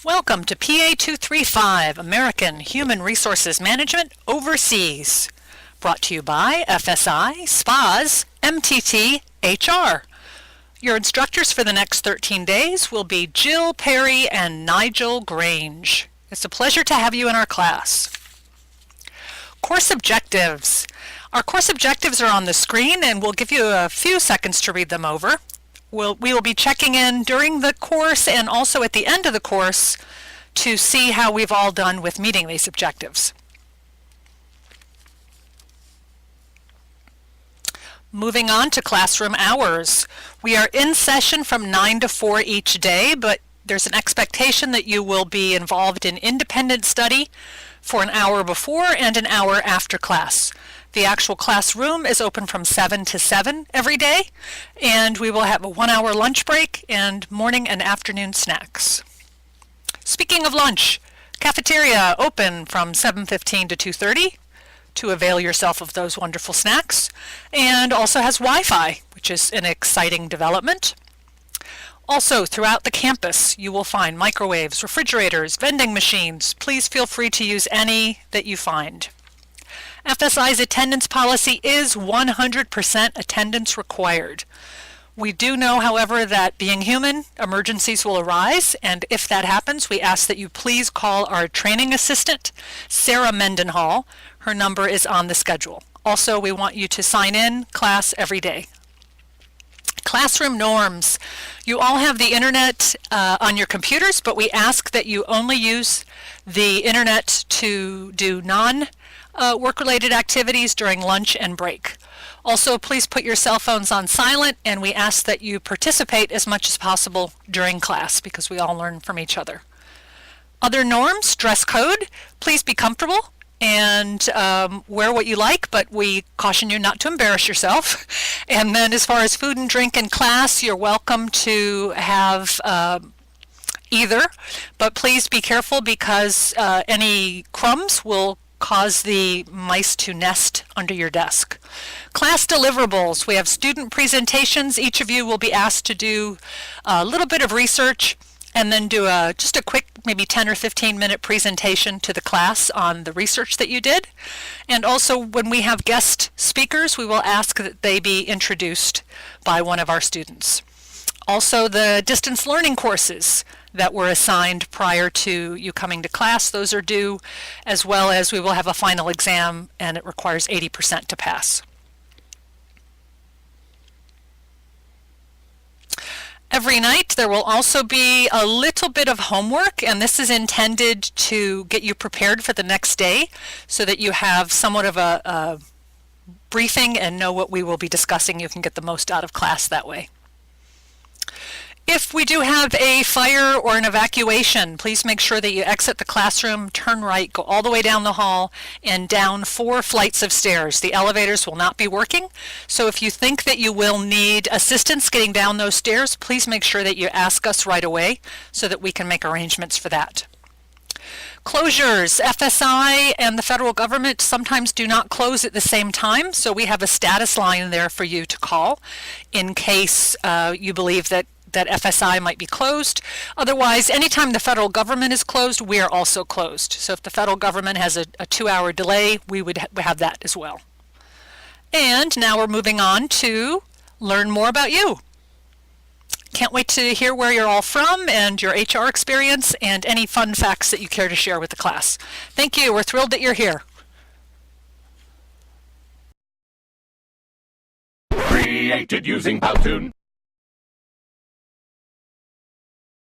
Welcome to PA235, American Human Resources Management Overseas. Brought to you by FSI, SPAS, MTT, HR. Your instructors for the next 13 days will be Jill Perry and Nigel Grange. It's a pleasure to have you in our class. Course objectives. Our course objectives are on the screen and we'll give you a few seconds to read them over. We will be checking in during the course and also at the end of the course to see how we've all done with meeting these objectives. Moving on to classroom hours. We are in session from 9 to 4 each day, but there's an expectation that you will be involved in independent study for an hour before and an hour after class. The actual classroom is open from 7 to 7 every day, and we will have a 1-hour lunch break and morning and afternoon snacks. Speaking of lunch, cafeteria open from 7:15 to 2:30 to avail yourself of those wonderful snacks, and also has Wi-Fi, which is an exciting development. Also, throughout the campus, you will find microwaves, refrigerators, vending machines. Please feel free to use any that you find. FSI's attendance policy is 100% attendance required. We do know, however, that being human, emergencies will arise, and if that happens, we ask that you please call our training assistant, Sarah Mendenhall. Her number is on the schedule. Also, we want you to sign in class every day. Classroom norms. You all have the internet on your computers, but we ask that you only use the internet to do work-related activities during lunch and break. Also, please put your cell phones on silent, and we ask that you participate as much as possible during class because we all learn from each other. Other norms, dress code. Please be comfortable and wear what you like, but we caution you not to embarrass yourself. And then as far as food and drink in class, you're welcome to have either, but please be careful because any crumbs will cause the mice to nest under your desk. Class deliverables. We have student presentations. Each of you will be asked to do a little bit of research and then do just a quick, maybe 10 or 15-minute presentation to the class on the research that you did. And also, when we have guest speakers, we will ask that they be introduced by one of our students. Also, the distance learning courses that were assigned prior to you coming to class, those are due, as well as we will have a final exam and it requires 80% to pass. Every night there will also be a little bit of homework, and this is intended to get you prepared for the next day so that you have somewhat of a briefing and know what we will be discussing. You can get the most out of class that way. If we do have a fire or an evacuation, please make sure that you exit the classroom, turn right, go all the way down the hall, and down 4 flights of stairs. The elevators will not be working, so if you think that you will need assistance getting down those stairs, please make sure that you ask us right away so that we can make arrangements for that. Closures. FSI and the federal government sometimes do not close at the same time, so we have a status line there for you to call in case you believe that FSI might be closed. Otherwise, anytime the federal government is closed, we are also closed. So if the federal government has a 2-hour delay, we would have that as well. And now we're moving on to learn more about you. Can't wait to hear where you're all from and your HR experience and any fun facts that you care to share with the class. Thank you. We're thrilled that you're here. Created using Powtoon.